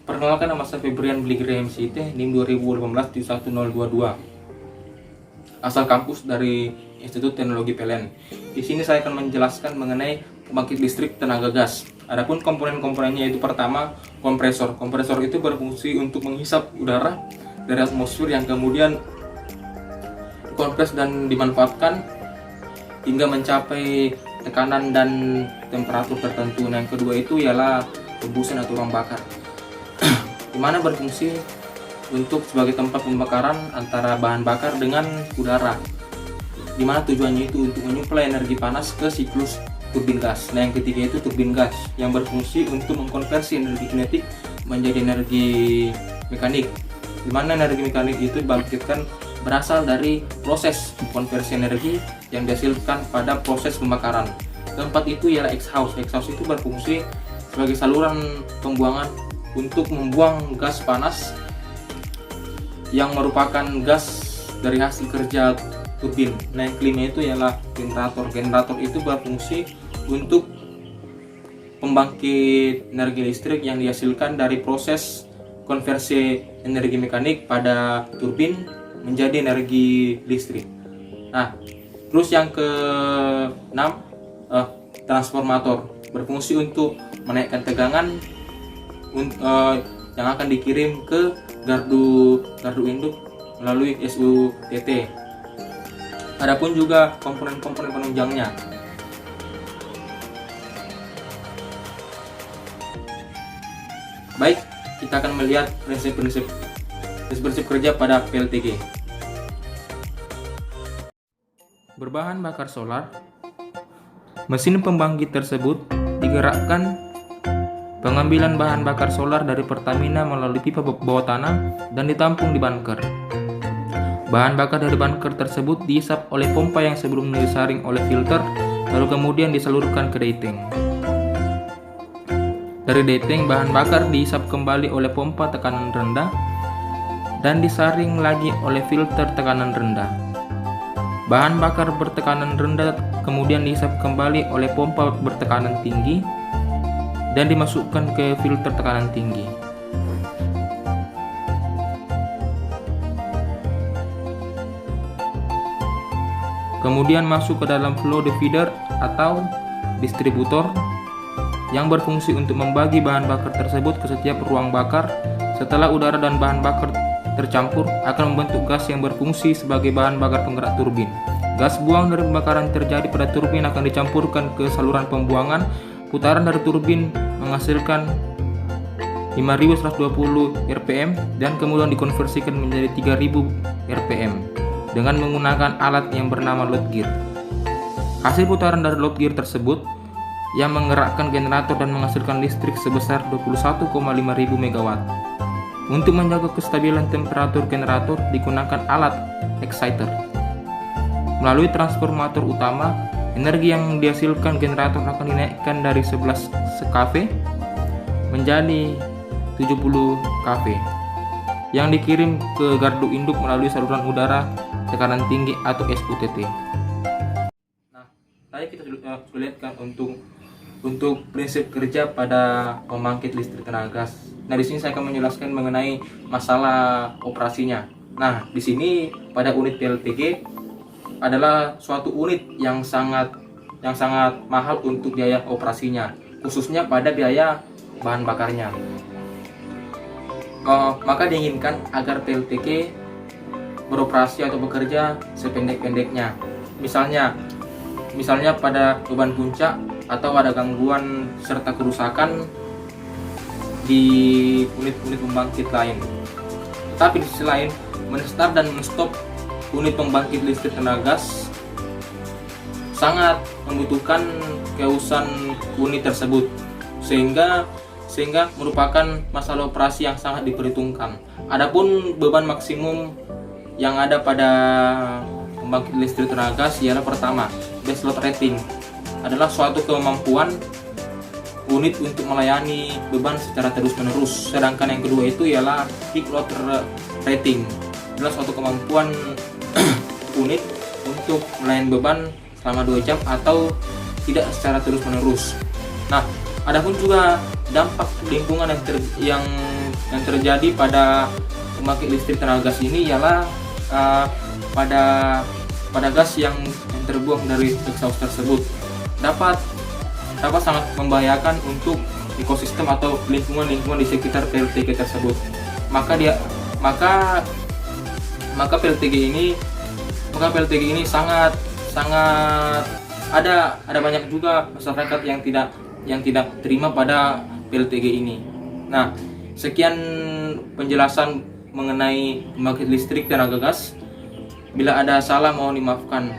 Perkenalkan, nama saya Febrian Bliger MCT, NIM 2018-71022. Asal kampus dari Institut Teknologi PLN. Di sini saya akan menjelaskan mengenai pembangkit listrik tenaga gas. Adapun komponen-komponennya itu pertama, kompresor. Kompresor itu berfungsi untuk menghisap udara dari atmosfer yang kemudian dikompres dan dimanfaatkan hingga mencapai tekanan dan temperatur tertentu. Nah, yang kedua itu ialah rebusan atau ruang bakar, di mana berfungsi untuk sebagai tempat pembakaran antara bahan bakar dengan udara, di mana tujuannya itu untuk menyuplai energi panas ke siklus turbin gas. Nah, yang ketiga itu turbin gas yang berfungsi untuk mengkonversi energi kinetik menjadi energi mekanik, di mana energi mekanik itu dibangkitkan berasal dari proses konversi energi yang dihasilkan pada proses pembakaran. Keempat itu ialah exhaust. Exhaust itu berfungsi sebagai saluran pembuangan untuk membuang gas panas yang merupakan gas dari hasil kerja turbin. Nah, yang kelima itu ialah generator. Generator itu berfungsi untuk pembangkit energi listrik yang dihasilkan dari proses konversi energi mekanik pada turbin menjadi energi listrik. Nah, terus yang keenam, transformator berfungsi untuk menaikkan tegangan yang akan dikirim ke gardu induk melalui SUTT. Adapun juga komponen-komponen penunjangnya. Baik, kita akan melihat prinsip-prinsip kerja pada PLTG. Berbahan bakar solar, mesin pembangkit tersebut digerakkan pengambilan bahan bakar solar dari Pertamina melalui pipa bawah tanah dan ditampung di bunker. Bahan bakar dari bunker tersebut dihisap oleh pompa yang sebelumnya disaring oleh filter, lalu kemudian disalurkan ke dating. Dari dating, bahan bakar dihisap kembali oleh pompa tekanan rendah dan disaring lagi oleh filter tekanan rendah. Bahan bakar bertekanan rendah kemudian dihisap kembali oleh pompa bertekanan tinggi dan dimasukkan ke filter tekanan tinggi. Kemudian masuk ke dalam flow divider atau distributor yang berfungsi untuk membagi bahan bakar tersebut ke setiap ruang bakar. Setelah udara dan bahan bakar tercampur, akan membentuk gas yang berfungsi sebagai bahan bakar penggerak turbin. Gas buang dari pembakaran terjadi pada turbin akan dicampurkan ke saluran pembuangan. Putaran dari turbin menghasilkan 5120 rpm dan kemudian dikonversikan menjadi 3000 rpm dengan menggunakan alat yang bernama load gear. Hasil putaran dari load gear tersebut yang menggerakkan generator dan menghasilkan listrik sebesar 21,5 ribu megawatt. Untuk menjaga kestabilan temperatur generator digunakan alat exciter. Melalui transformator utama, energi yang dihasilkan generator akan dinaikkan dari 11 kV menjadi 70 kV yang dikirim ke gardu induk melalui saluran udara tekanan tinggi atau SUTT. Nah, tadi kita sudah lihatkan untuk prinsip kerja pada pembangkit listrik tenaga gas. Nah, di sini saya akan menjelaskan mengenai masalah operasinya. Nah, di sini pada unit PLTG adalah suatu unit yang sangat mahal untuk biaya operasinya, khususnya pada biaya bahan bakarnya. Maka diinginkan agar PLTG beroperasi atau bekerja sependek-pendeknya. Misalnya pada beban puncak atau ada gangguan serta kerusakan di unit-unit pembangkit lain. Tetapi di sisi lain, men-start dan men-stop unit pembangkit listrik tenaga gas sangat membutuhkan keusan unit tersebut, sehingga merupakan masalah operasi yang sangat diperhitungkan. Adapun beban maksimum yang ada pada pembangkit listrik tenaga gas ialah pertama, base load rating adalah suatu kemampuan unit untuk melayani beban secara terus-menerus. Sedangkan yang kedua itu ialah peak load rating, adalah suatu kemampuan unit untuk melayani beban selama 2 jam atau tidak secara terus-menerus. Nah, adapun juga dampak lingkungan yang terjadi pada pembangkit listrik tenaga gas ini ialah pada gas yang terbuang dari exhaust tersebut dapat sangat membahayakan untuk ekosistem atau lingkungan di sekitar PLTG tersebut. Maka PLTG ini sangat ada banyak juga masyarakat yang tidak terima pada PLTG ini. Nah, sekian penjelasan mengenai pembangkit listrik tenaga gas. Bila ada salah mohon dimaafkan.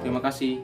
Terima kasih.